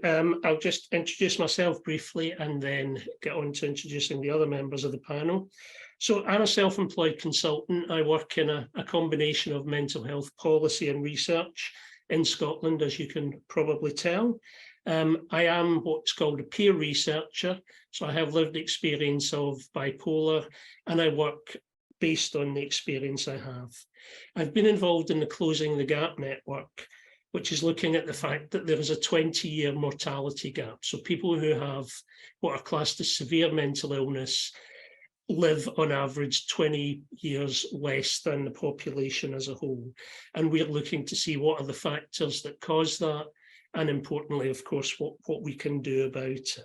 you. I'll just introduce myself briefly and then get on to introducing the other members of the panel. So I'm a self-employed consultant. I work in a combination of mental health policy and research in Scotland, as you can probably tell. I am what's called a peer researcher. So I have lived experience of bipolar and I work based on the experience I have. I've been involved in the Closing the Gap network, which is looking at the fact that there is a 20-year mortality gap. So people who have what are classed as severe mental illness live on average 20 years less than the population as a whole. And we're looking to see what are the factors that cause that, and importantly, of course, what we can do about it.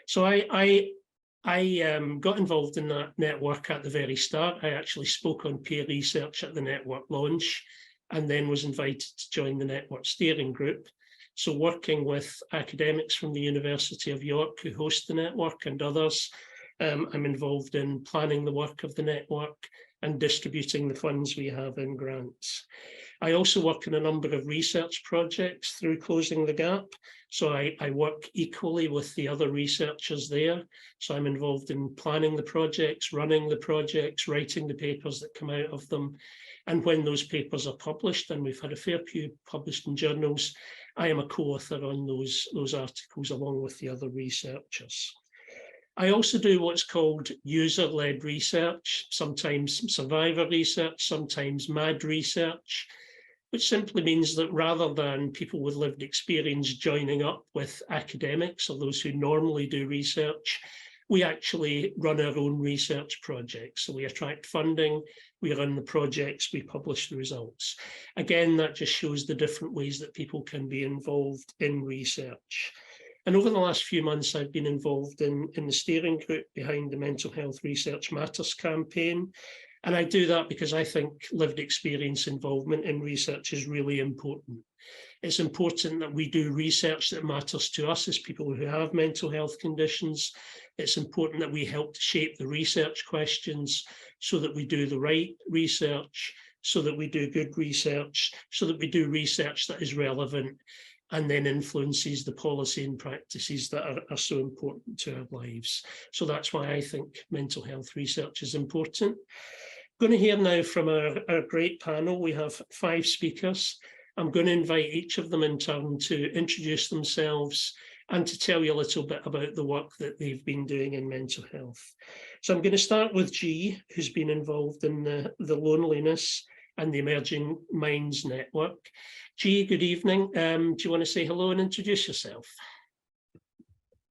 So I got involved in that network at the very start. I actually spoke on peer research at the network launch and then was invited to join the network steering group. So working with academics from the University of York who host the network and others, I'm involved in planning the work of the network and distributing the funds we have in grants. I also work in a number of research projects through Closing the Gap. So I work equally with the other researchers there. So I'm involved in planning the projects, running the projects, writing the papers that come out of them. And when those papers are published, and we've had a fair few published in journals, I am a co-author on those articles along with the other researchers. I also do what's called user-led research, sometimes survivor research, sometimes MAD research, which simply means that rather than people with lived experience joining up with academics or those who normally do research, we actually run our own research projects. So we attract funding, we run the projects, we publish the results. Again, that just shows the different ways that people can be involved in research. And over the last few months, I've been involved in the steering group behind the Mental Health Research Matters campaign. And I do that because I think lived experience involvement in research is really important. It's important that we do research that matters to us as people who have mental health conditions. It's important that we help to shape the research questions so that we do the right research, so that we do good research, so that we do research that is relevant and then influences the policy and practices that are so important to our lives. So that's why I think mental health research is important. I'm going to hear now from our great panel. We have 5 speakers. I'm going to invite each of them in turn to introduce themselves and to tell you a little bit about the work that they've been doing in mental health. So I'm going to start with G, who's been involved in the loneliness and the Emerging Minds Network. G, good evening. Do you want to say hello and introduce yourself?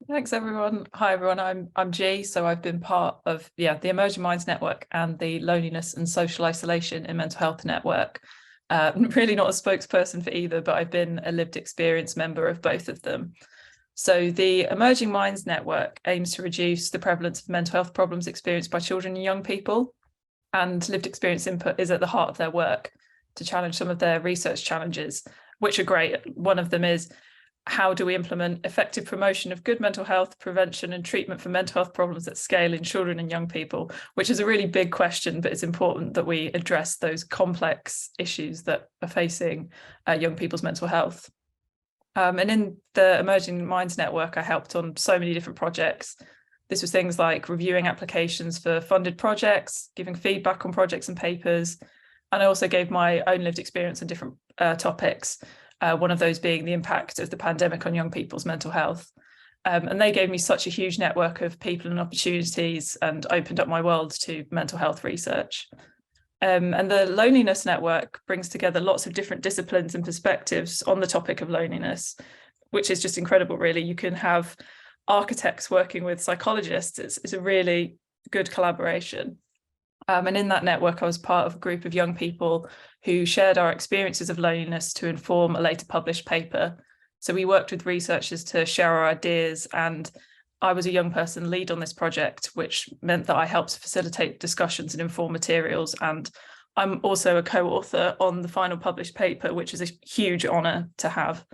Thanks, everyone. Hi, everyone. I'm G. So I've been part of the Emerging Minds Network and the Loneliness and Social Isolation in Mental Health Network. Really not a spokesperson for either, but I've been a lived experience member of both of them. So the Emerging Minds Network aims to reduce the prevalence of mental health problems experienced by children and young people, and lived experience input is at the heart of their work to challenge some of their research challenges, which are great. One of them is, how do we implement effective promotion of good mental health, prevention and treatment for mental health problems at scale in children and young people, which is a really big question, but it's important that we address those complex issues that are facing young people's mental health. And in the Emerging Minds Network, I helped on so many different projects. This was things like reviewing applications for funded projects, giving feedback on projects and papers, and I also gave my own lived experience on different topics, one of those being the impact of the pandemic on young people's mental health. And they gave me such a huge network of people and opportunities and opened up my world to mental health research. And the Loneliness Network brings together lots of different disciplines and perspectives on the topic of loneliness, which is just incredible, really. You can have architects working with psychologists. It's a really good collaboration. And in that network, I was part of a group of young people who shared our experiences of loneliness to inform a later published paper. So we worked with researchers to share our ideas, and I was a young person lead on this project, which meant that I helped facilitate discussions and inform materials. And I'm also a co-author on the final published paper, which is a huge honour to have.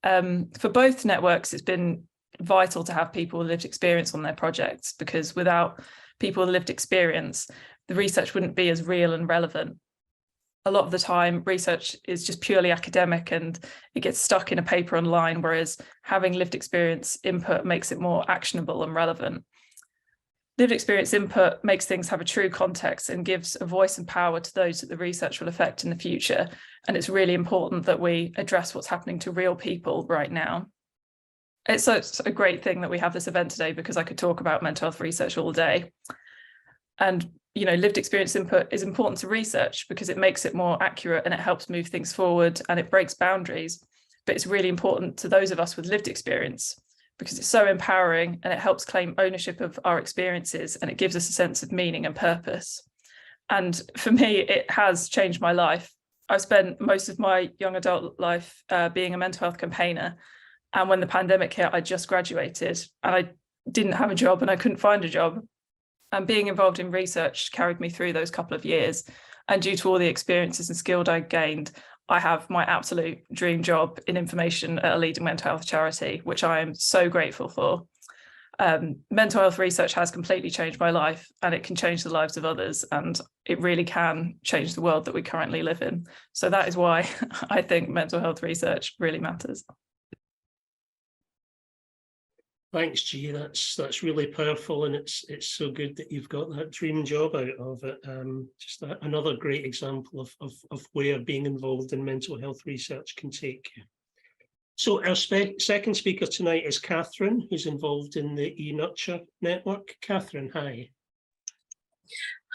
For both networks, it's been vital to have people with lived experience on their projects, because without people with lived experience, the research wouldn't be as real and relevant. a lot of the time research is just purely academic and it gets stuck in a paper online, whereas having lived experience input makes it more actionable and relevant. Lived experience input makes things have a true context and gives a voice and power to those that the research will affect in the future. And it's really important that we address what's happening to real people right now. It's a great thing that we have this event today, because I could talk about mental health research all day. And, you know, lived experience input is important to research because it makes it more accurate and it helps move things forward and it breaks boundaries. But it's really important to those of us with lived experience because it's so empowering and it helps claim ownership of our experiences and it gives us a sense of meaning and purpose. And for me, it has changed my life. I've spent most of my young adult life being a mental health campaigner. And when the pandemic hit, I just graduated and I didn't have a job and I couldn't find a job. And being involved in research carried me through those couple of years. And due to all the experiences and skills I gained, I have my absolute dream job in information at a leading mental health charity, which I am so grateful for. Mental health research has completely changed my life and it can change the lives of others, and it really can change the world that we currently live in. So that is why I think mental health research really matters. Thanks, G. That's really powerful, and it's so good that you've got that dream job out of it. Just another great example of where being involved in mental health research can take you. So our second speaker tonight is Catherine, who's involved in the eNurture network. Catherine, hi.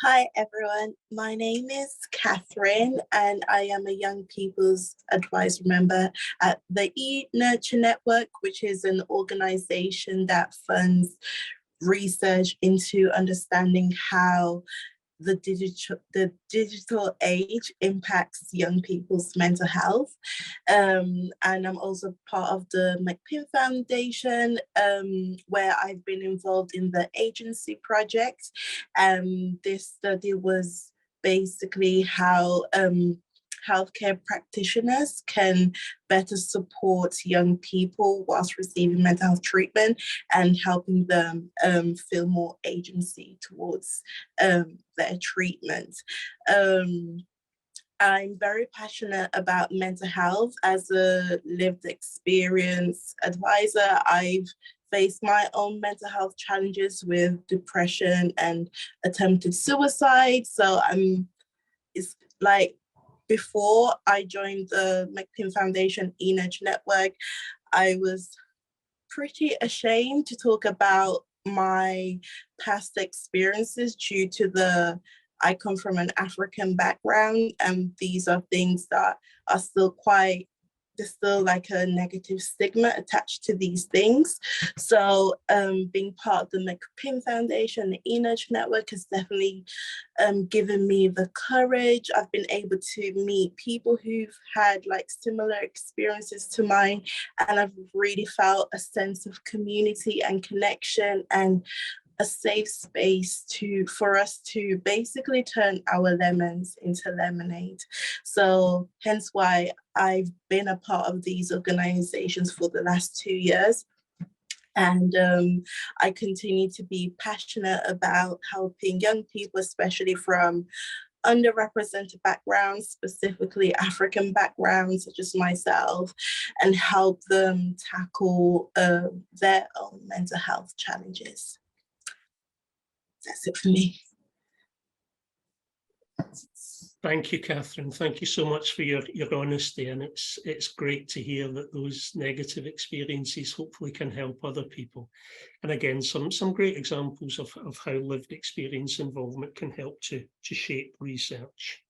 Hi everyone, my name is Catherine and I am a Young People's Advisory member at the eNurture Network, which is an organization that funds research into understanding how the digital age impacts young people's mental health. And I'm also part of the McPim Foundation, where I've been involved in the agency project. This study was basically how healthcare practitioners can better support young people whilst receiving mental health treatment and helping them feel more agency towards their treatment. I'm very passionate about mental health. As a lived experience advisor, I've faced my own mental health challenges with depression and attempted suicide. So it's like, before I joined the McPim Foundation eNurture Network, I was pretty ashamed to talk about my past experiences due to I come from an African background, and these are things that are still there's still like a negative stigma attached to these things. So being part of the McPim Foundation, the eNurture Network has definitely given me the courage. I've been able to meet people who've had like similar experiences to mine, and I've really felt a sense of community and connection and a safe space for us to basically turn our lemons into lemonade. So hence why I've been a part of these organizations for the last 2 years. And I continue to be passionate about helping young people, especially from underrepresented backgrounds, specifically African backgrounds such as myself, and help them tackle their own mental health challenges. That's it for me. Thank you, Catherine. Thank you so much for your honesty, and it's great to hear that those negative experiences hopefully can help other people. And again, some great examples of how lived experience involvement can help to shape research.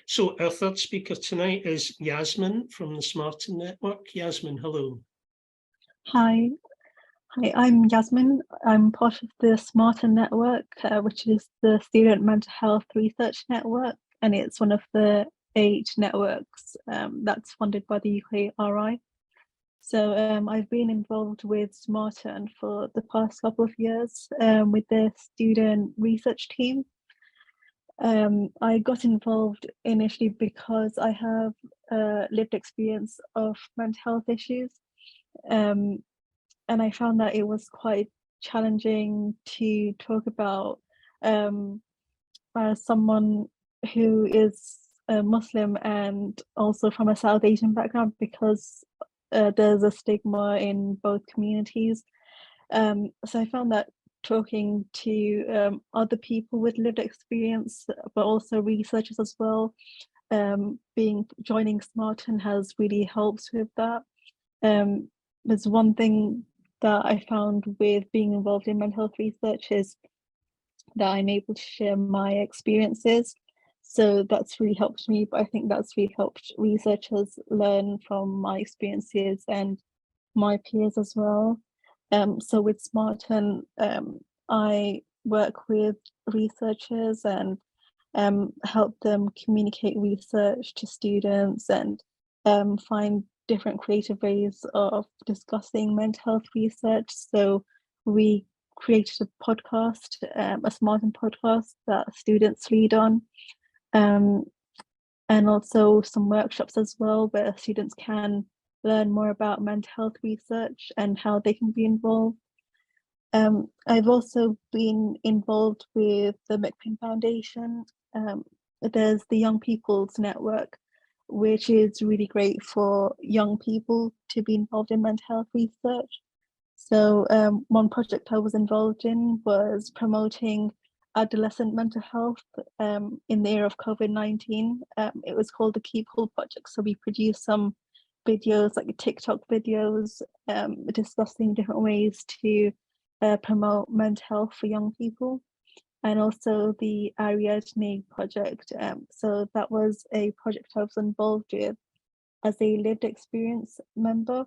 So our third speaker tonight is Yasmin from the Smarten Network. Yasmin, hello. Hi, I'm Yasmin. I'm part of the Smarten Network, which is the Student Mental Health Research Network, and it's one of the 8 networks that's funded by the UKRI. So I've been involved with Smarten for the past couple of years with the student research team. I got involved initially because I have lived experience of mental health issues. And I found that it was quite challenging to talk about as someone who is Muslim and also from a South Asian background, because there's a stigma in both communities. So I found that talking to other people with lived experience, but also researchers as well, joining Smarten has really helped with that. There's one thing that I found with being involved in mental health research is that I'm able to share my experiences. So that's really helped me, but I think that's really helped researchers learn from my experiences and my peers as well. So with Smarten, I work with researchers and help them communicate research to students and find different creative ways of discussing mental health research. So we created a podcast, a Smarten podcast that students read on, and also some workshops as well where students can learn more about mental health research and how they can be involved. I've also been involved with the McPhing Foundation. There's the Young People's Network, which is really great for young people to be involved in mental health research. So one project I was involved in was promoting adolescent mental health in the era of COVID-19. It was called the Keep Whole Project. So we produced some videos, like TikTok videos, discussing different ways to promote mental health for young people, and also the Ariadne project. So that was a project I was involved with as a lived experience member.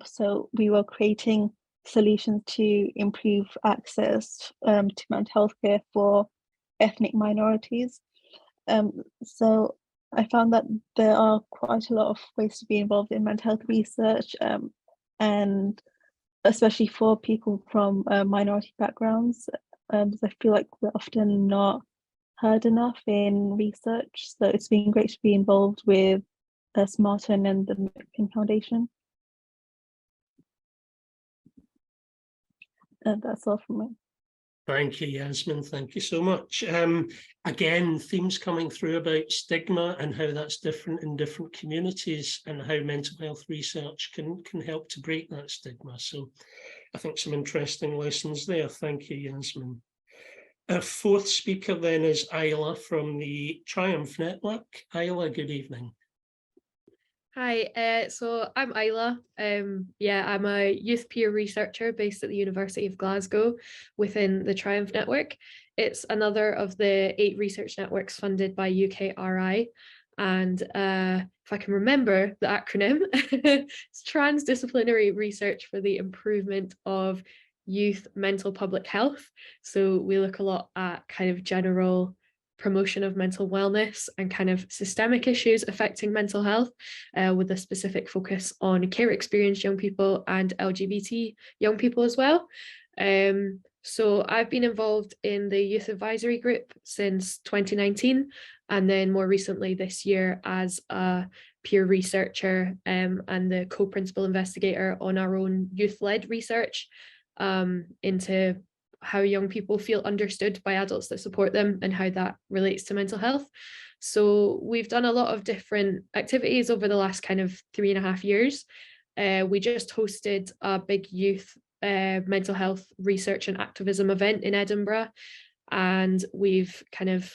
So we were creating solutions to improve access to mental health care for ethnic minorities. So I found that there are quite a lot of ways to be involved in mental health research, and especially for people from minority backgrounds. I feel like we're often not heard enough in research. So it's been great to be involved with Smarten and the McPhing Foundation. That's all from me. Thank you, Yasmin. Thank you so much. Again, themes coming through about stigma and how that's different in different communities and how mental health research can help to break that stigma. So I think some interesting lessons there. Thank you, Yasmin. Our fourth speaker then is Isla from the Triumph Network. Isla, good evening. Hi, so I'm Isla. I'm a youth peer researcher based at the University of Glasgow within the Triumph Network. It's another of the 8 research networks funded by UKRI. And if I can remember the acronym, it's Transdisciplinary Research for the Improvement of Youth Mental Public Health. So we look a lot at kind of general promotion of mental wellness and kind of systemic issues affecting mental health, with a specific focus on care experienced young people and LGBT young people as well. So I've been involved in the Youth Advisory Group since 2019, and then more recently this year as a peer researcher and the co-principal investigator on our own youth-led research into how young people feel understood by adults that support them and how that relates to mental health. So we've done a lot of different activities over the last kind of 3.5 years. We just hosted a big youth mental health research and activism event in Edinburgh, and we've kind of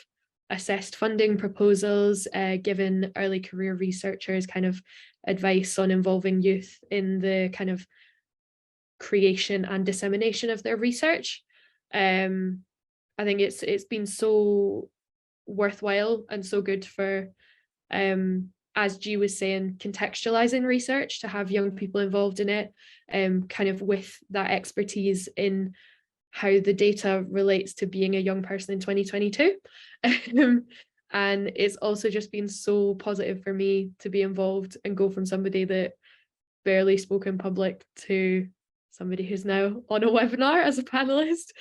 assessed funding proposals, given early career researchers kind of advice on involving youth in the kind of creation and dissemination of their research. I think it's been so worthwhile and so good for, as G was saying, contextualizing research, to have young people involved in it, kind of with that expertise in how the data relates to being a young person in 2022. And it's also just been so positive for me to be involved and go from somebody that barely spoke in public to somebody who's now on a webinar as a panelist.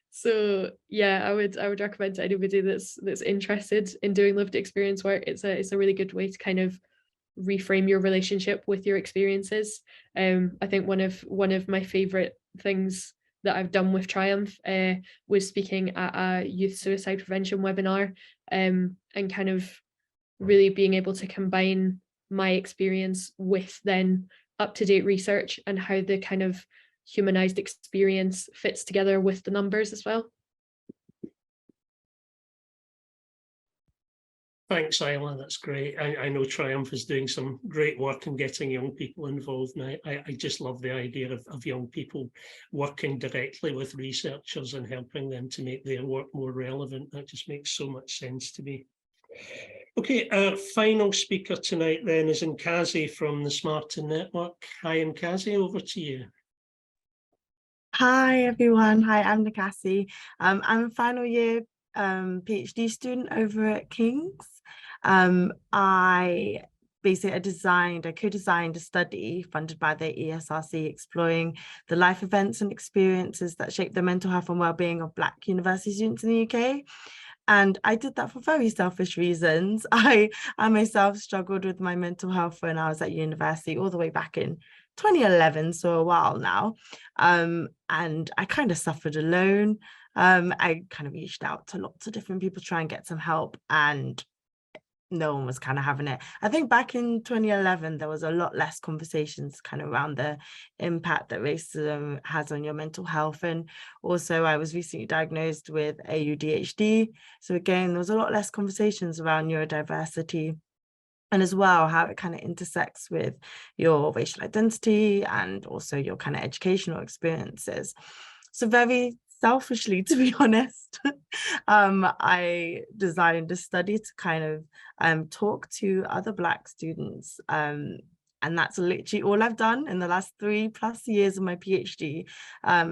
So yeah, I would recommend to anybody that's interested in doing lived experience work. It's a really good way to kind of reframe your relationship with your experiences. I think one of my favorite things that I've done with Triumph was speaking at a youth suicide prevention webinar, and kind of really being able to combine my experience with then up-to-date research and how the kind of humanized experience fits together with the numbers as well. Thanks, Isla. That's great. I know Triumph is doing some great work in getting young people involved. And I just love the idea of young people working directly with researchers and helping them to make their work more relevant. That just makes so much sense to me. Okay, our final speaker tonight then is Nkazi from the Smarter Network. Hi, Nkazi, over to you. Hi everyone. Hi, I'm Nkasi. I'm a final year PhD student over at King's. I co-designed a study funded by the ESRC exploring the life events and experiences that shape the mental health and well-being of Black university students in the UK. And I did that for very selfish reasons. I myself struggled with my mental health when I was at university all the way back in 2011, so a while now. And I kind of suffered alone. I kind of reached out to lots of different people to try and get some help, and no one was kind of having it. I think back in 2011, there was a lot less conversations kind of around the impact that racism has on your mental health. And also I was recently diagnosed with AUDHD. So again, there was a lot less conversations around neurodiversity, and as well how it kind of intersects with your racial identity and also your kind of educational experiences. So very selfishly, to be honest, I designed a study to kind of talk to other Black students. And that's literally all I've done in the last 3+ years of my PhD,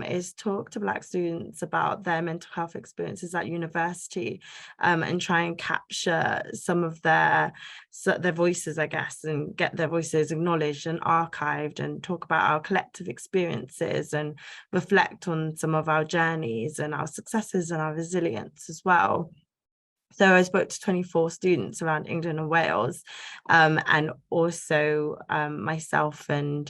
is talk to Black students about their mental health experiences at university, and try and capture some of their voices, I guess, and get their voices acknowledged and archived, and talk about our collective experiences and reflect on some of our journeys and our successes and our resilience as well. So I spoke to 24 students around England and Wales, and also myself and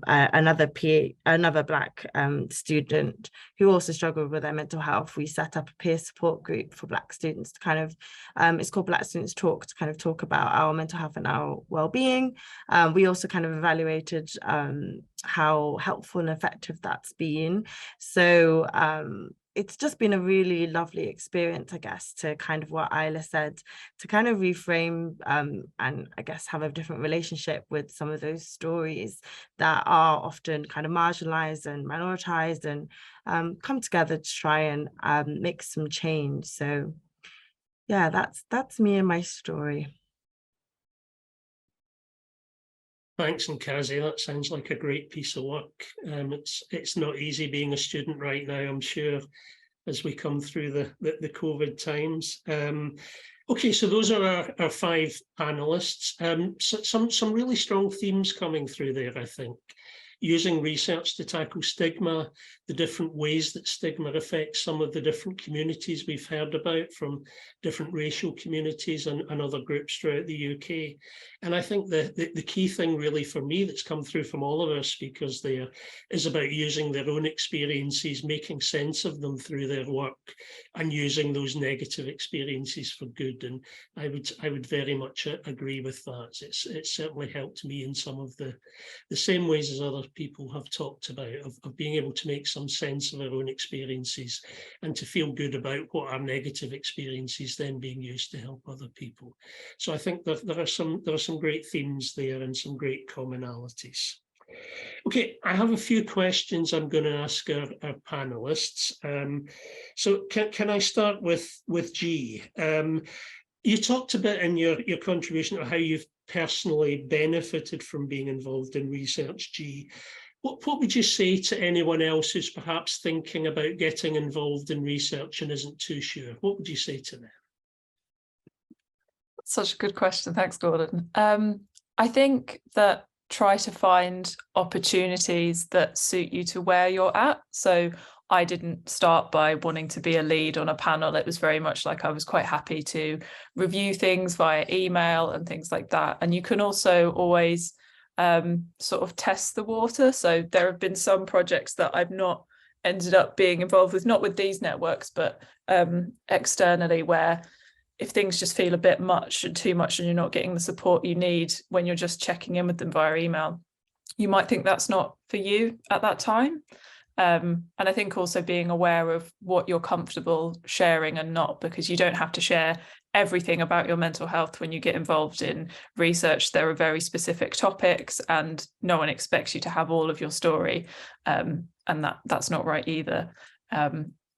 another Black student who also struggled with their mental health. We set up a peer support group for Black students to kind of, it's called Black Students Talk, to kind of talk about our mental health and our well-being. We also kind of evaluated how helpful and effective that's been. So it's just been a really lovely experience, I guess, to kind of what Isla said, to kind of reframe and I guess have a different relationship with some of those stories that are often kind of marginalized and minoritized, and come together to try and make some change. So yeah, that's me and my story. Thanks, Nkazi. That sounds like a great piece of work. It's not easy being a student right now, I'm sure, as we come through the COVID times. Okay, so those are our 5 panelists. So some really strong themes coming through there, I think. Using research to tackle stigma, the different ways that stigma affects some of the different communities we've heard about, from different racial communities and other groups throughout the UK. And I think the key thing really for me that's come through from all of our speakers there is about using their own experiences, making sense of them through their work, and using those negative experiences for good. And I would very much agree with that. It's certainly helped me in some of the same ways as other people have talked about, of being able to make some sense of our own experiences and to feel good about what our negative experiences then being used to help other people. So I think there are some great themes there and some great commonalities. Okay, I have a few questions I'm going to ask our panelists. So can I start with G? You talked a bit in your contribution of how you've personally benefited from being involved in research, G. What would you say to anyone else who's perhaps thinking about getting involved in research and isn't too sure? What would you say to them? Such a good question. Thanks, Gordon. I think that try to find opportunities that suit you to where you're at. So I didn't start by wanting to be a lead on a panel. It was very much like I was quite happy to review things via email and things like that. And you can also always sort of test the water. So there have been some projects that I've not ended up being involved with, not with these networks, but externally, where if things just feel a bit much and too much and you're not getting the support you need when you're just checking in with them via email, you might think that's not for you at that time. And I think also being aware of what you're comfortable sharing and not, because you don't have to share everything about your mental health when you get involved in research. There are very specific topics and no one expects you to have all of your story. And that's not right either.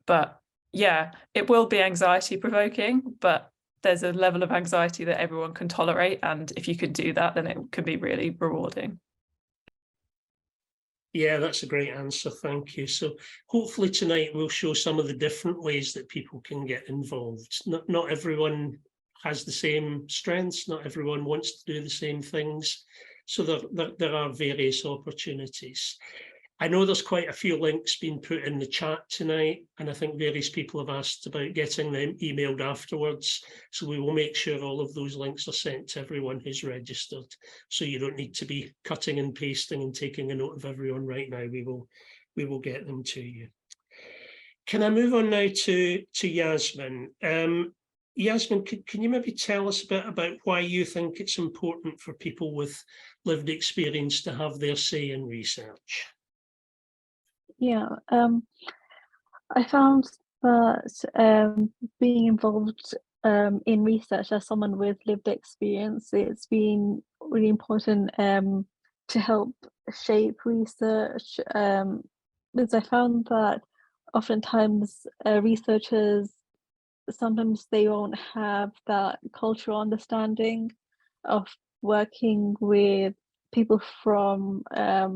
But yeah, it will be anxiety provoking, but there's a level of anxiety that everyone can tolerate. And if you can do that, then it can be really rewarding. Yeah, that's a great answer. Thank you. So hopefully tonight we'll show some of the different ways that people can get involved. Not everyone has the same strengths. Not everyone wants to do the same things. So there are various opportunities. I know there's quite a few links being put in the chat tonight, and I think various people have asked about getting them emailed afterwards. So we will make sure all of those links are sent to everyone who's registered. So you don't need to be cutting and pasting and taking a note of everyone right now. We will get them to you. Can I move on now to Yasmin? Yasmin, can you maybe tell us a bit about why you think it's important for people with lived experience to have their say in research? Yeah, I found that being involved in research as someone with lived experience, it's been really important to help shape research, because I found that oftentimes researchers, sometimes they won't have that cultural understanding of working with people from a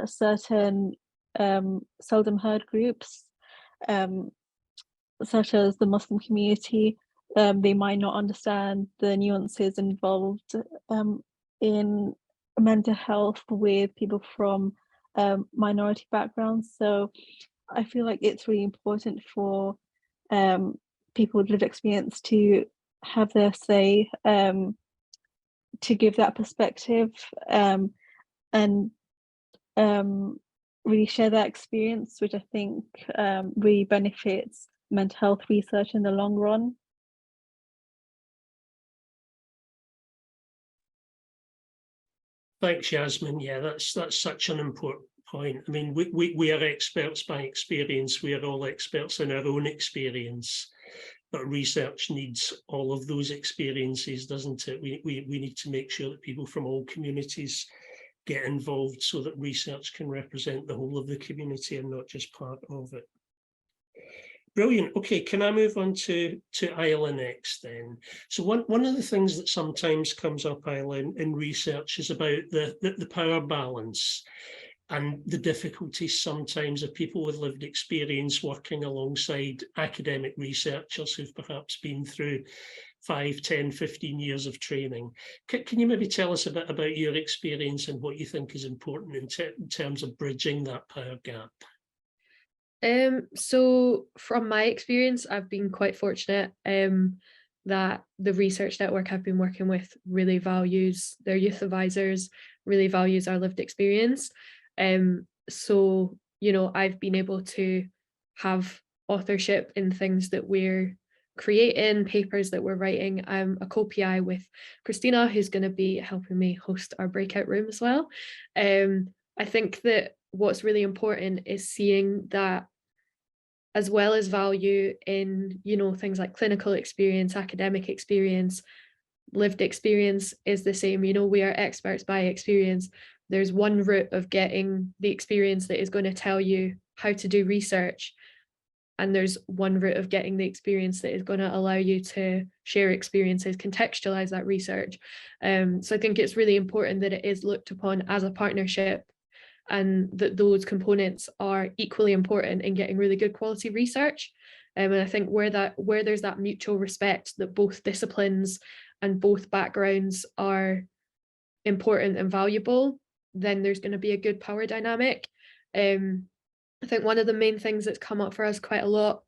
certain seldom heard groups, such as the Muslim community. They might not understand the nuances involved in mental health with people from minority backgrounds. So I feel like it's really important for people with lived experience to have their say, to give that perspective, and really share that experience, which I think really benefits mental health research in the long run. Thanks, Yasmin. Yeah, that's such an important point. I mean, we are experts by experience. We are all experts in our own experience, but research needs all of those experiences, doesn't it? We need to make sure that people from all communities get involved so that research can represent the whole of the community and not just part of it. Brilliant. Okay, can I move on to Isla next then? So one of the things that sometimes comes up, Isla, in research is about the power balance and the difficulties sometimes of people with lived experience working alongside academic researchers who've perhaps been through 5, 10, 15 years of training. Can you maybe tell us a bit about your experience and what you think is important in terms of bridging that power gap? So from my experience, I've been quite fortunate that the research network I've been working with really values their youth advisors, really values our lived experience. So, you know, I've been able to have authorship in things that we're creating, papers that we're writing. I'm a co-PI with Christina, who's going to be helping me host our breakout room as well. I think that what's really important is seeing that as well as value in, you know, things like clinical experience, academic experience, lived experience is the same. You know, we are experts by experience. There's one route of getting the experience that is going to tell you how to do research. And there's one route of getting the experience that is going to allow you to share experiences, contextualize that research. So I think it's really important that it is looked upon as a partnership, and that those components are equally important in getting really good quality research. And I think where there's that mutual respect that both disciplines and both backgrounds are important and valuable, then there's going to be a good power dynamic. I think one of the main things that's come up for us quite a lot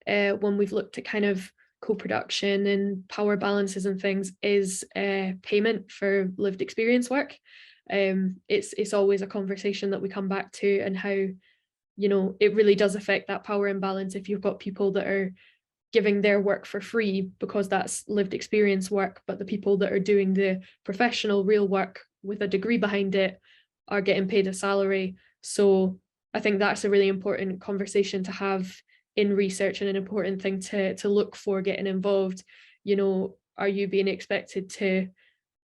when we've looked at kind of co-production and power balances and things is payment for lived experience work. It's always a conversation that we come back to, and how, you know, it really does affect that power imbalance if you've got people that are giving their work for free because that's lived experience work, but the people that are doing the professional real work with a degree behind it are getting paid a salary. So I think that's a really important conversation to have in research, and an important thing to look for getting involved. You know, are you being expected to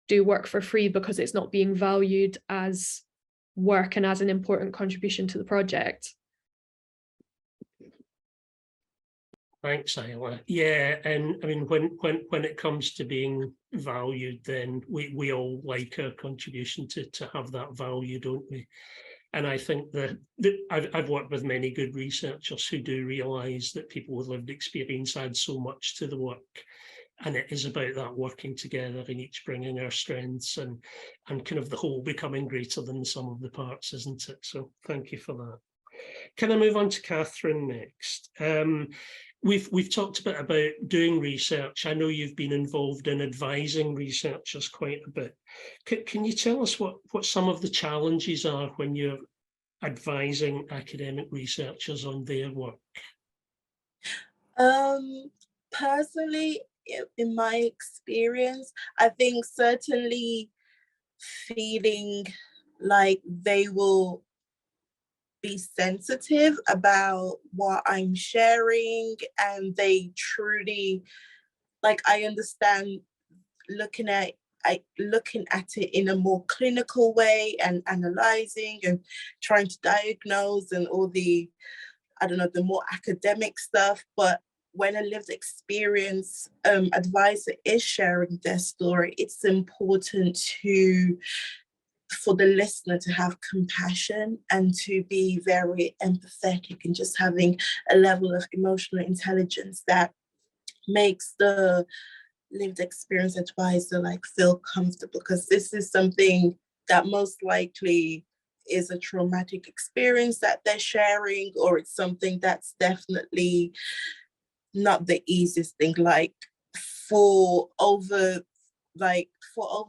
do work for free because it's not being valued as work and as an important contribution to the project? Thanks, Isla. Yeah, and I mean, when it comes to being valued, then we all like our contribution to have that value, don't we? And I think that I've worked with many good researchers who do realise that people with lived experience add so much to the work. And it is about that working together and each bringing our strengths and kind of the whole becoming greater than the sum of the parts, isn't it? So thank you for that. Can I move on to Catherine next? We've talked a bit about doing research. I know you've been involved in advising researchers quite a bit. Can you tell us what some of the challenges are when you're advising academic researchers on their work? Personally, in my experience, I think certainly feeling like they will be sensitive about what I'm sharing, and they truly, like, I understand looking at it in a more clinical way and analyzing and trying to diagnose and all the, I don't know, the more academic stuff. But when a lived experience advisor is sharing their story, it's important for the listener to have compassion and to be very empathetic, and just having a level of emotional intelligence that makes the lived experience advisor like feel comfortable, because this is something that most likely is a traumatic experience that they're sharing, or it's something that's definitely not the easiest thing. Like for over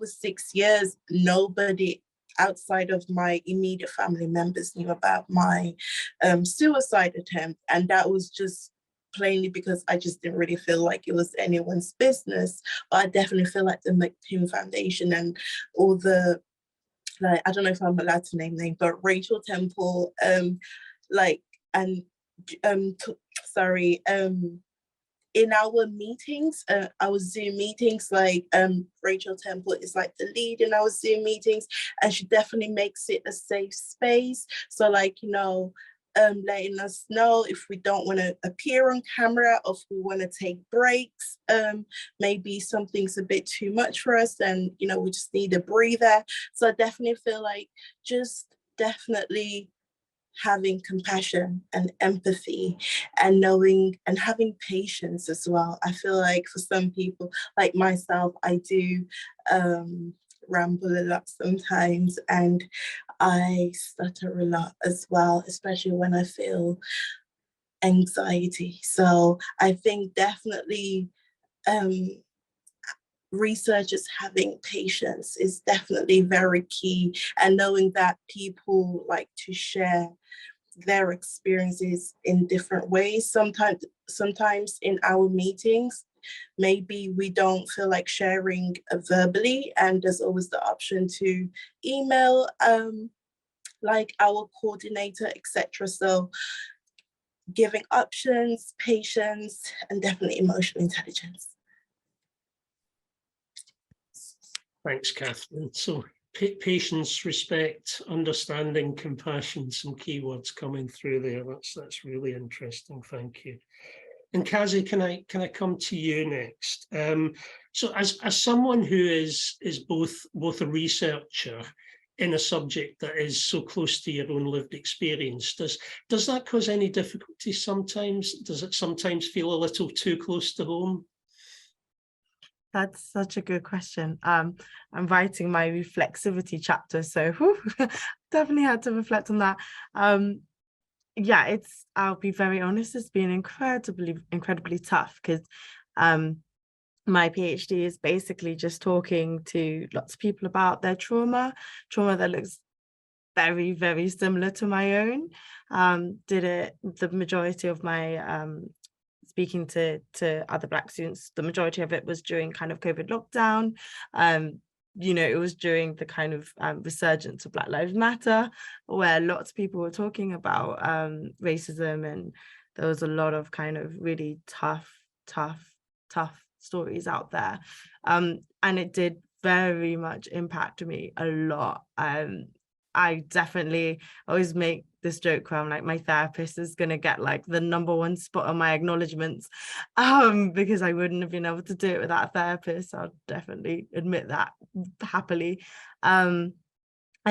6 years, nobody outside of my immediate family members knew about my suicide attempt, and that was just plainly because I just didn't really feel like it was anyone's business. But I definitely feel like the McPim Foundation and all the, like, I don't know if I'm allowed to name names, but Rachel Temple, in our meetings, our Zoom meetings, like Rachel Temple is like the lead in our Zoom meetings, and she definitely makes it a safe space. So, like, you know, letting us know if we don't want to appear on camera, or if we want to take breaks, maybe something's a bit too much for us and, you know, we just need a breather. So I definitely feel like just definitely having compassion and empathy and knowing and having patience as well. I feel like for some people, like myself, I do ramble a lot sometimes, and I stutter a lot as well, especially when I feel anxiety. So I think definitely researchers having patience is definitely very key, and knowing that people like to share their experiences in different ways. Sometimes in our meetings, maybe we don't feel like sharing verbally, and there's always the option to email like our coordinator, etc. So giving options, patience, and definitely emotional intelligence. Thanks, Catherine. So patience, respect, understanding, compassion, some keywords coming through there. That's really interesting. Thank you. And Kazi, can I come to you next? So as someone who is both a researcher in a subject that is so close to your own lived experience, does that cause any difficulty sometimes? Does it sometimes feel a little too close to home? That's such a good question. I'm writing my reflexivity chapter, so definitely had to reflect on that. Yeah, I'll be very honest, it's been incredibly tough, because my PhD is basically just talking to lots of people about their trauma that looks very, very similar to my own. The majority of my speaking to other Black students, the majority of it was during kind of COVID lockdown. You know, it was during the kind of resurgence of Black Lives Matter, where lots of people were talking about racism, and there was a lot of kind of really tough stories out there. And it did very much impact me a lot. I definitely always make this joke where I'm like, my therapist is gonna get like the #1 spot on my acknowledgements, because I wouldn't have been able to do it without a therapist. I'll definitely admit that happily. I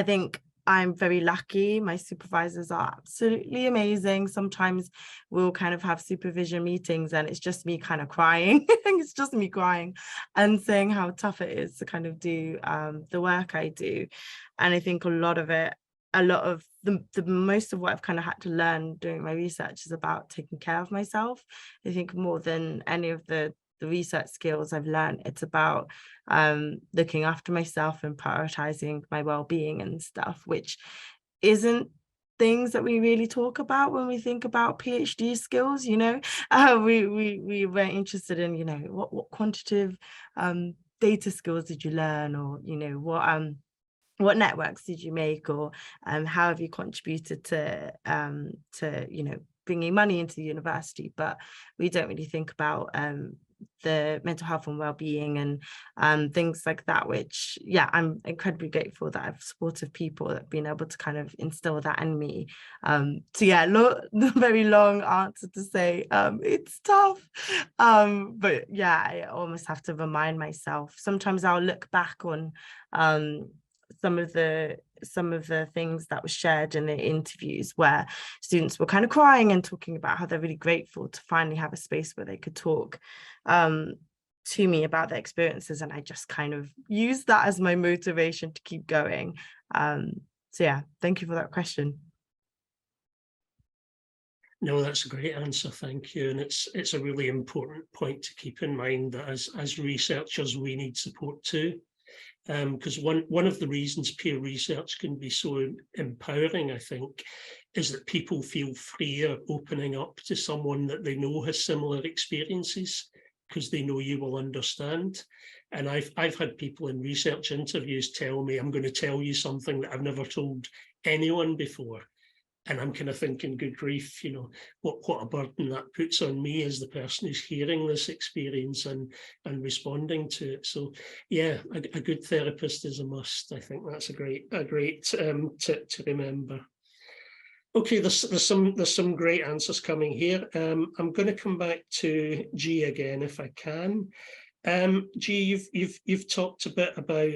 think I'm very lucky. My supervisors are absolutely amazing. Sometimes we'll kind of have supervision meetings and it's just me kind of crying. It's just me crying and saying how tough it is to kind of do the work I do. And I think a lot of the most of what I've kind of had to learn during my research is about taking care of myself. I think more than any of the research skills I've learned, it's about looking after myself and prioritizing my well-being and stuff, which isn't things that we really talk about when we think about PhD skills. You know, we were interested in, you know, what quantitative data skills did you learn, or, you know, what networks did you make, or how have you contributed to you know, bringing money into the university. But we don't really think about the mental health and well-being and things like that, which, yeah, I'm incredibly grateful that I have supportive people that have been able to kind of instill that in me. So yeah, the very long answer to say it's tough, but yeah, I almost have to remind myself. Sometimes I'll look back on some of the things that were shared in the interviews where students were kind of crying and talking about how they're really grateful to finally have a space where they could talk to me about their experiences, and I just kind of use that as my motivation to keep going. So yeah, thank you for that question. No, that's a great answer, thank you. And it's a really important point to keep in mind that as researchers, we need support too. Because one of the reasons peer research can be so empowering, I think, is that people feel freer opening up to someone that they know has similar experiences, because they know you will understand. And I've had people in research interviews tell me, I'm going to tell you something that I've never told anyone before. And I'm kind of thinking, good grief, you know, what a burden that puts on me as the person who's hearing this experience and responding to it. So yeah, a good therapist is a must. I think that's a great to remember. Okay, there's some great answers coming here. I'm going to come back to G again if I can. G, you've talked a bit about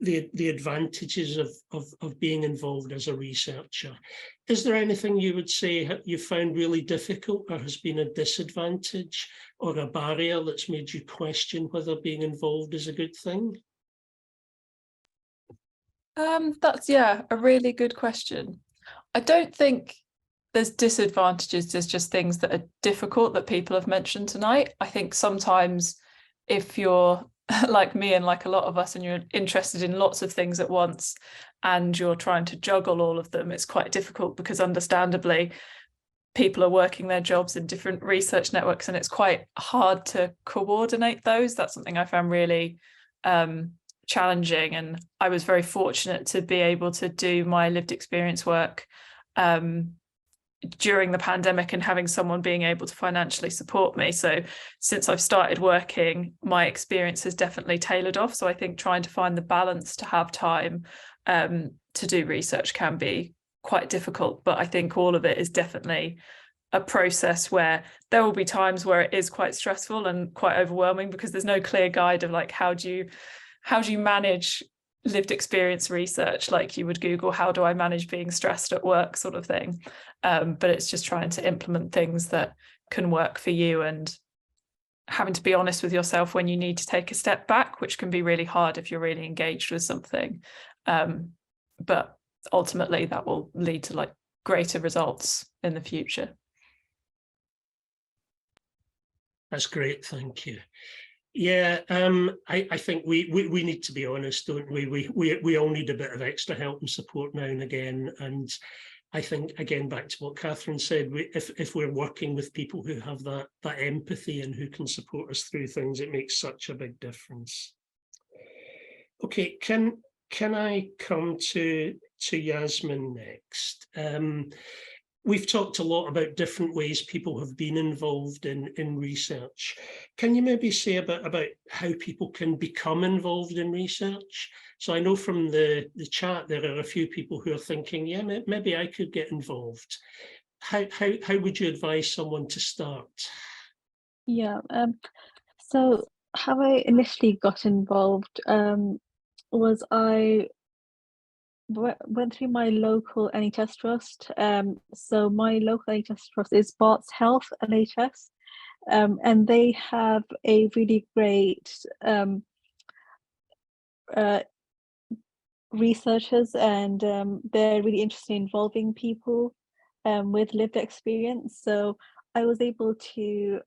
the advantages of being involved as a researcher. Is there anything you would say you found really difficult, or has been a disadvantage or a barrier that's made you question whether being involved is a good thing? That's, yeah, a really good question. I don't think there's disadvantages, there's just things that are difficult that people have mentioned tonight. I think sometimes if you're like me and like a lot of us, and you're interested in lots of things at once and you're trying to juggle all of them, it's quite difficult, because understandably people are working their jobs in different research networks and it's quite hard to coordinate those. That's something I found really challenging, and I was very fortunate to be able to do my lived experience work during the pandemic and having someone being able to financially support me. So since I've started working, my experience has definitely tailored off. So I think trying to find the balance to have time to do research can be quite difficult, but I think all of it is definitely a process where there will be times where it is quite stressful and quite overwhelming, because there's no clear guide of like how do you manage lived experience research, like you would Google how do I manage being stressed at work sort of thing. But it's just trying to implement things that can work for you, and having to be honest with yourself when you need to take a step back, which can be really hard if you're really engaged with something. But ultimately that will lead to like greater results in the future. That's great, thank you. Yeah, I think we need to be honest, don't we? We all need a bit of extra help and support now and again. And I think, again, back to what Catherine said, if we're working with people who have that empathy and who can support us through things, it makes such a big difference. Okay, can I come to Yasmin next? We've talked a lot about different ways people have been involved in research. Can you maybe say a bit about how people can become involved in research? So I know from the chat there are a few people who are thinking, yeah, maybe I could get involved. How would you advise someone to start? Yeah, so how I initially got involved was I went through my local NHS trust. So my local NHS trust is Barts Health NHS, and they have a really great researchers, and they're really interested in involving people with lived experience. So I was able to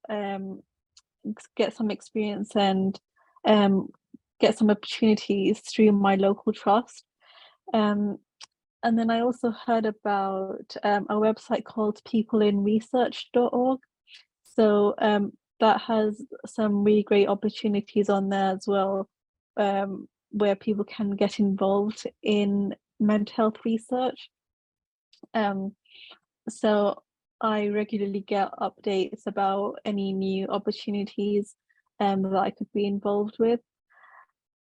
get some experience and get some opportunities through my local trust. And then I also heard about a website called peopleinresearch.org. So that has some really great opportunities on there as well, where people can get involved in mental health research. So I regularly get updates about any new opportunities that I could be involved with.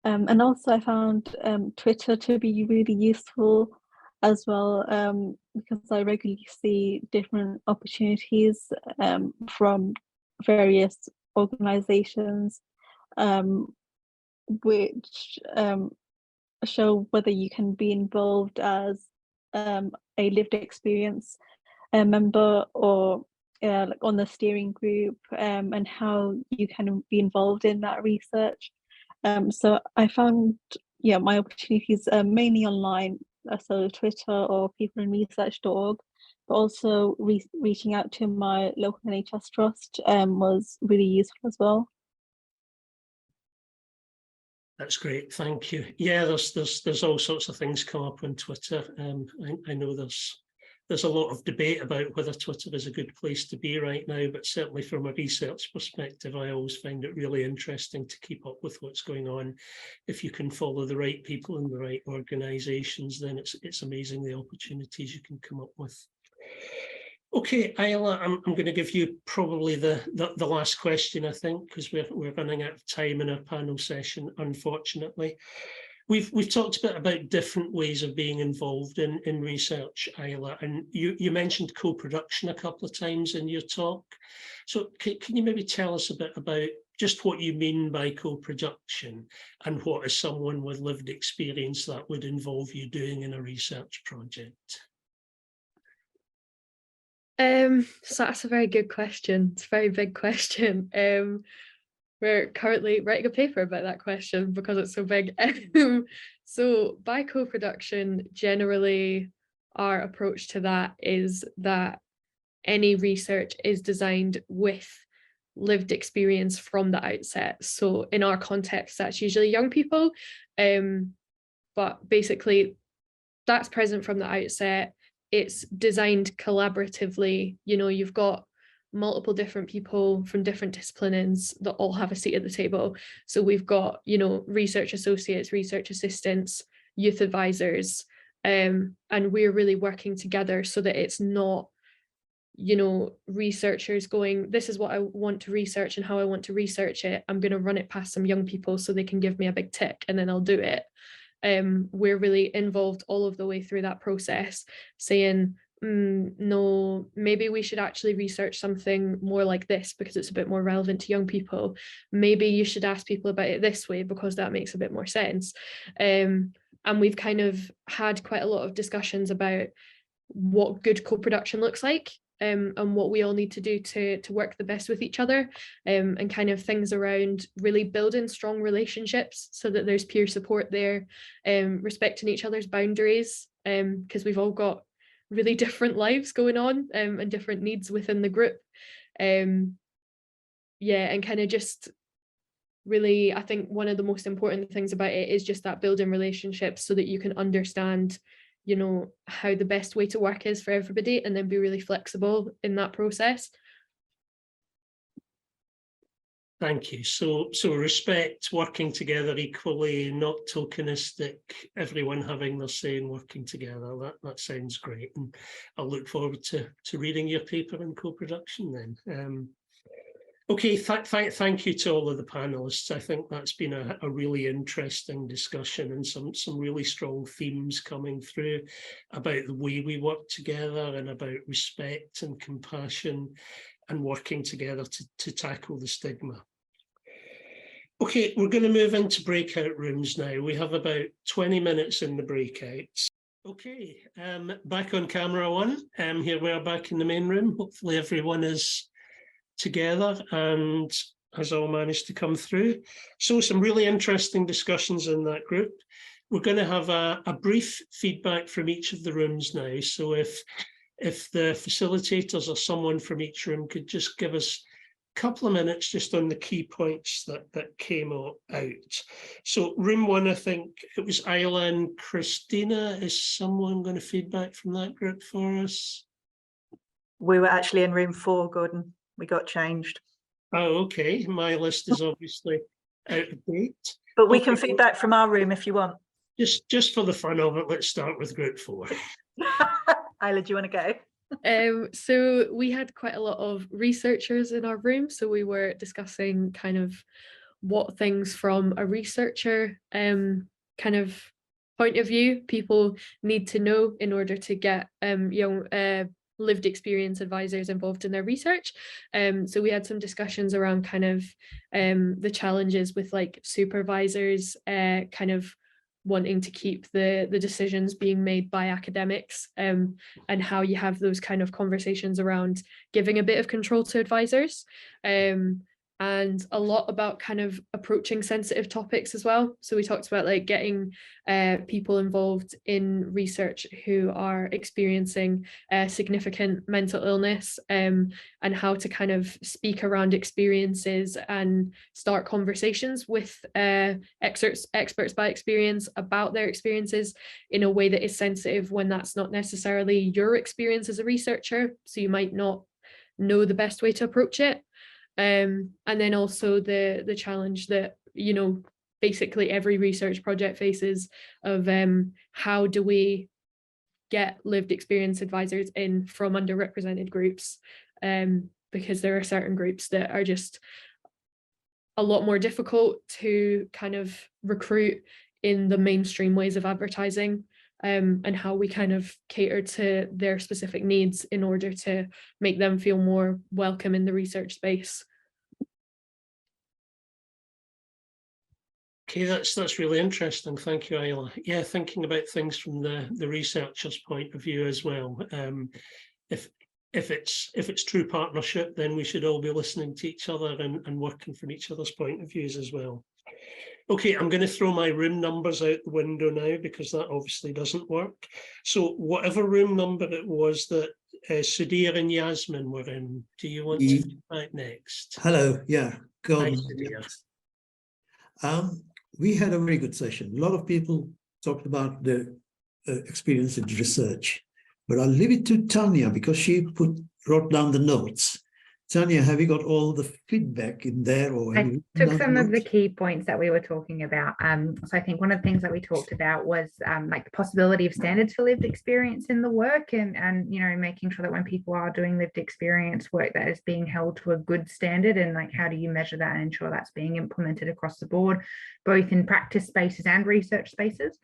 And also I found Twitter to be really useful as well, because I regularly see different opportunities from various organizations, which show whether you can be involved as a lived experience member or like on the steering group, and how you can be involved in that research. So I found, yeah, my opportunities mainly online, so Twitter or peopleinresearch.org, but also reaching out to my local NHS trust was really useful as well. That's great, thank you. Yeah, there's all sorts of things come up on Twitter. I know there's a lot of debate about whether Twitter is a good place to be right now, but certainly from a research perspective, I always find it really interesting to keep up with what's going on. If you can follow the right people and the right organisations, then it's amazing the opportunities you can come up with. Okay, Isla, I'm going to give you probably the last question, I think, because we're running out of time in our panel session, unfortunately. We've talked a bit about different ways of being involved in research, Isla, and you mentioned co-production a couple of times in your talk. So can you maybe tell us a bit about just what you mean by co-production and what is someone with lived experience that would involve you doing in a research project? So that's a very good question. It's a very big question. We're currently writing a paper about that question because it's so big. So by co-production, generally our approach to that is that any research is designed with lived experience from the outset. So in our context, that's usually young people, but basically that's present from the outset. It's designed collaboratively. You know, you've got multiple different people from different disciplines that all have a seat at the table. So we've got, you know, research associates, research assistants, youth advisors, and we're really working together so that it's not, you know, researchers going, this is what I want to research and how I want to research it. I'm going to run it past some young people so they can give me a big tick and then I'll do it. We're really involved all of the way through that process, saying, no, maybe we should actually research something more like this because it's a bit more relevant to young people. Maybe you should ask people about it this way because that makes a bit more sense. And we've kind of had quite a lot of discussions about what good co-production looks like, and what we all need to do to work the best with each other, and kind of things around really building strong relationships so that there's peer support there, respecting each other's boundaries, because we've all got really different lives going on, and different needs within the group. yeah, and kind of just really, I think one of the most important things about it is just that building relationships so that you can understand, you know, how the best way to work is for everybody, and then be really flexible in that process. Thank you. So respect, working together equally, not tokenistic, everyone having their say and working together. That sounds great. And I'll look forward to reading your paper in co-production then. Okay, thank you to all of the panelists. I think that's been a really interesting discussion, and some really strong themes coming through about the way we work together and about respect and compassion and working together to tackle the stigma. Okay, we're going to move into breakout rooms now. We have about 20 minutes in the breakouts. Okay, back on camera one. Here we are back in the main room. Hopefully everyone is together and has all managed to come through. So some really interesting discussions in that group. We're going to have a brief feedback from each of the rooms now. So if the facilitators or someone from each room could just give us a couple of minutes just on the key points that came out. So room one, I think it was Isla and Christina. Is someone going to feedback from that group for us? We were actually in room 4, Gordon. We got changed. Oh, okay. My list is obviously out of date. But we can feedback from our room if you want. Just for the fun of it, let's start with group 4. Isla, do you want to go? So we had quite a lot of researchers in our room, so we were discussing kind of what things from a researcher kind of point of view people need to know in order to get lived experience advisors involved in their research. So we had some discussions around kind of the challenges with like supervisors kind of wanting to keep the decisions being made by academics, and how you have those kind of conversations around giving a bit of control to advisors, and a lot about kind of approaching sensitive topics as well. So we talked about like getting people involved in research who are experiencing significant mental illness, and how to kind of speak around experiences and start conversations with experts by experience about their experiences in a way that is sensitive when that's not necessarily your experience as a researcher. So you might not know the best way to approach it. And then also the challenge that, you know, basically every research project faces of how do we get lived experience advisors in from underrepresented groups, because there are certain groups that are just a lot more difficult to kind of recruit in the mainstream ways of advertising, and how we kind of cater to their specific needs in order to make them feel more welcome in the research space. Okay, that's really interesting. Thank you, Isla. Yeah, thinking about things from the researcher's point of view as well. If it's true partnership, then we should all be listening to each other and working from each other's point of views as well. Okay, I'm going to throw my room numbers out the window now because that obviously doesn't work. So whatever room number it was that Sudhir and Yasmin were in, do you want to feedback next? Hello, yeah, Hi, Gordon. Sudhir. We had a very good session. A lot of people talked about the experience in research, but I'll leave it to Tanya because she wrote down the notes. Tanya, have you got all the feedback in there? Or I took some of the key points that we were talking about. So I think one of the things that we talked about was like the possibility of standards for lived experience in the work, and you know, making sure that when people are doing lived experience work, that is being held to a good standard, and like how do you measure that and ensure that's being implemented across the board, both in practice spaces and research spaces.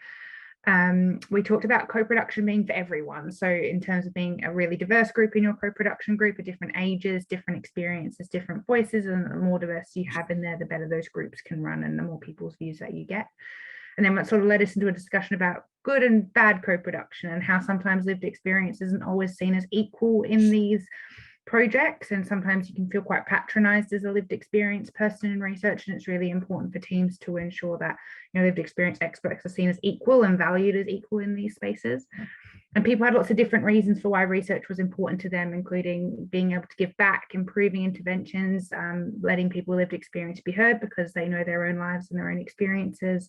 We talked about co-production being for everyone. So in terms of being a really diverse group in your co-production group of different ages, different experiences, different voices, and the more diverse you have in there, the better those groups can run and the more people's views that you get. And then what sort of led us into a discussion about good and bad co-production and how sometimes lived experience isn't always seen as equal in these projects, and sometimes you can feel quite patronized as a lived experience person in research, and it's really important for teams to ensure that, you know, lived experience experts are seen as equal and valued as equal in these spaces. And people had lots of different reasons for why research was important to them, including being able to give back, improving interventions, letting people lived experience be heard because they know their own lives and their own experiences,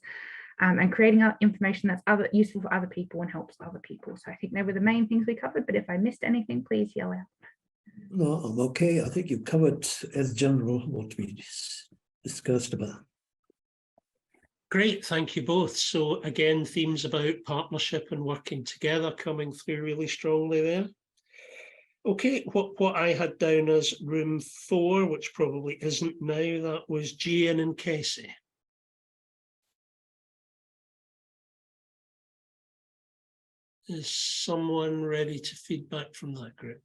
and creating information that's useful for other people and helps other people. So I think they were the main things we covered, but if I missed anything, please yell out. No, I'm okay. I think you covered as general what we discussed about. Great, thank you both. So again, themes about partnership and working together coming through really strongly there. Okay, what I had down as room 4, which probably isn't now, that was Gian and Casey. Is someone ready to feed back from that group?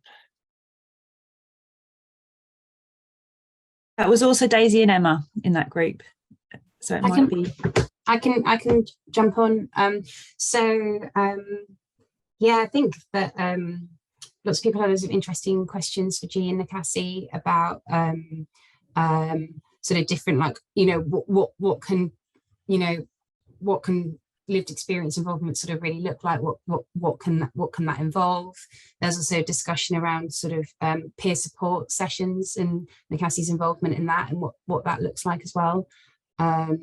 That was also Daisy and Emma in that group. So it might be. I can jump on. Yeah, I think that lots of people have some interesting questions for G and Nikasi about sort of different, like, you know, what can lived experience involvement sort of really look like? What can that involve? There's also a discussion around sort of peer support sessions and Nikasi's involvement in that and what that looks like as well. And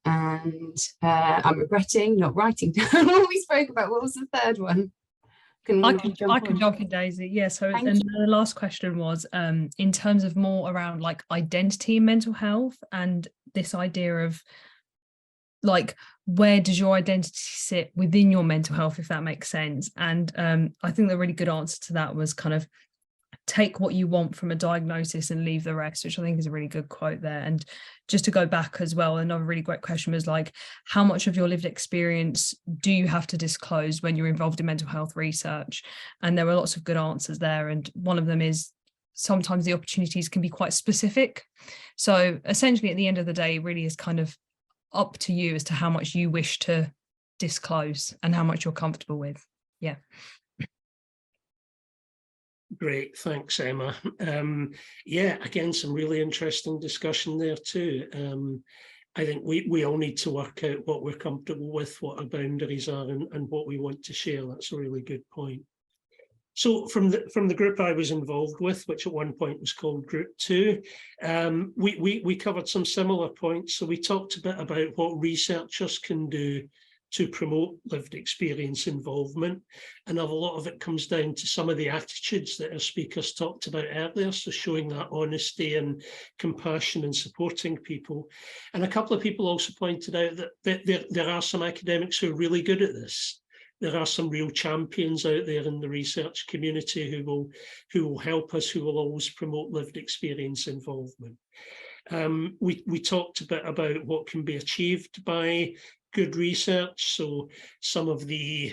I'm regretting not writing down what we spoke about. What was the third one? I can jump in, Daisy. Yeah, so and the last question was in terms of more around like identity and mental health and this idea of like, where does your identity sit within your mental health, if that makes sense? And I think the really good answer to that was kind of take what you want from a diagnosis and leave the rest, which I think is a really good quote there. And just to go back as well, another really great question was like, how much of your lived experience do you have to disclose when you're involved in mental health research? And there were lots of good answers there. And one of them is sometimes the opportunities can be quite specific. So essentially at the end of the day, it really is kind of up to you as to how much you wish to disclose and how much you're comfortable with. Yeah. Great, thanks, Emma. Yeah, again, some really interesting discussion there too. I think we all need to work out what we're comfortable with, what our boundaries are, and what we want to share. That's a really good point. So from the group I was involved with, which at one point was called Group 2, we covered some similar points. So we talked a bit about what researchers can do to promote lived experience involvement. And a lot of it comes down to some of the attitudes that our speakers talked about earlier. So showing that honesty and compassion and supporting people. And a couple of people also pointed out that there are some academics who are really good at this. There are some real champions out there in the research community who will help us, who will always promote lived experience involvement. We talked a bit about what can be achieved by good research. So some of the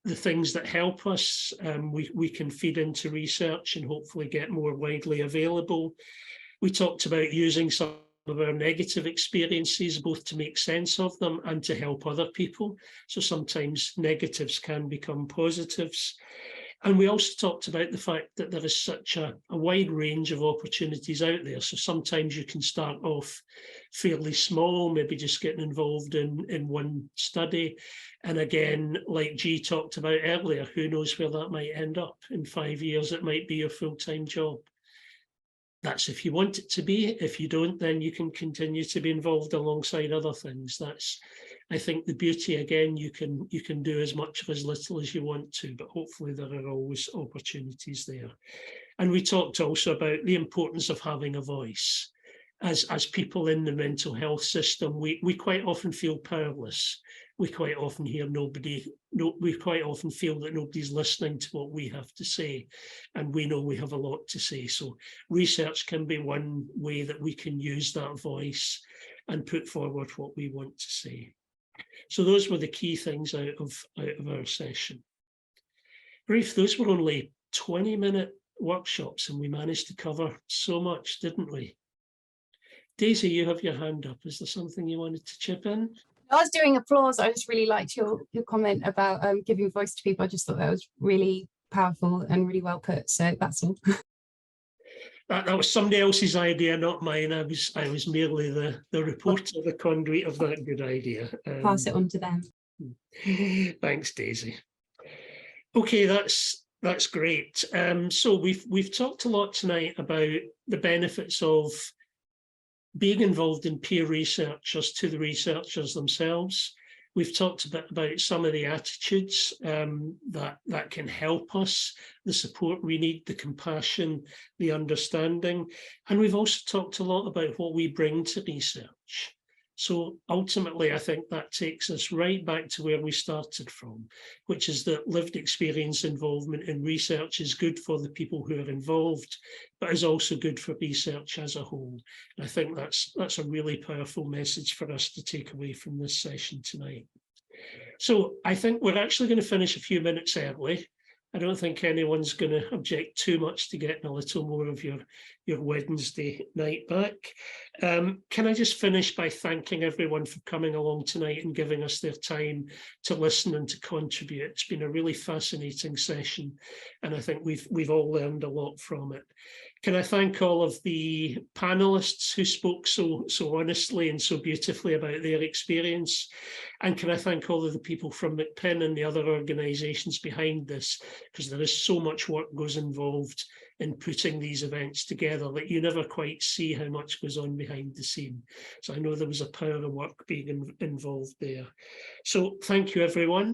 things that help us, we can feed into research and hopefully get more widely available. We talked about using some of our negative experiences, both to make sense of them and to help other people. So sometimes negatives can become positives. And we also talked about the fact that there is such a wide range of opportunities out there. So sometimes you can start off fairly small, maybe just getting involved in one study. And again, like G talked about earlier, who knows where that might end up. In 5 years, it might be your full-time job. That's if you want it to be. If you don't, then you can continue to be involved alongside other things. That's, I think, the beauty. Again, you can do as much or as little as you want to, but hopefully there are always opportunities there. And we talked also about the importance of having a voice. As people in the mental health system, we quite often feel powerless. We quite often hear we quite often feel that nobody's listening to what we have to say, and we know we have a lot to say. So research can be one way that we can use that voice and put forward what we want to say. So those were the key things out of our session. Brief, those were only 20-minute workshops, and we managed to cover so much, didn't we? Daisy, you have your hand up. Is there something you wanted to chip in? I was doing applause. I just really liked your comment about giving voice to people. I just thought that was really powerful and really well put. So that's all. That was somebody else's idea, not mine. I was merely the reporter, the conduit of that good idea. Pass it on to them. Thanks, Daisy. Okay, that's great. So we've talked a lot tonight about the benefits of being involved in peer researchers to the researchers themselves. We've talked a bit about some of the attitudes that can help us, the support we need, the compassion, the understanding. And we've also talked a lot about what we bring to research. So ultimately, I think that takes us right back to where we started from, which is that lived experience involvement in research is good for the people who are involved, but is also good for research as a whole. And I think that's a really powerful message for us to take away from this session tonight. So I think we're actually going to finish a few minutes early. I don't think anyone's going to object too much to getting a little more of your Wednesday night back. Can I just finish by thanking everyone for coming along tonight and giving us their time to listen and to contribute. It's been a really fascinating session, and I think we've all learned a lot from it. Can I thank all of the panelists who spoke so honestly and so beautifully about their experience? And can I thank all of the people from McPin and the other organisations behind this, because there is so much work goes involved in putting these events together that you never quite see how much goes on behind the scene. So I know there was a power of work being involved there. So thank you, everyone.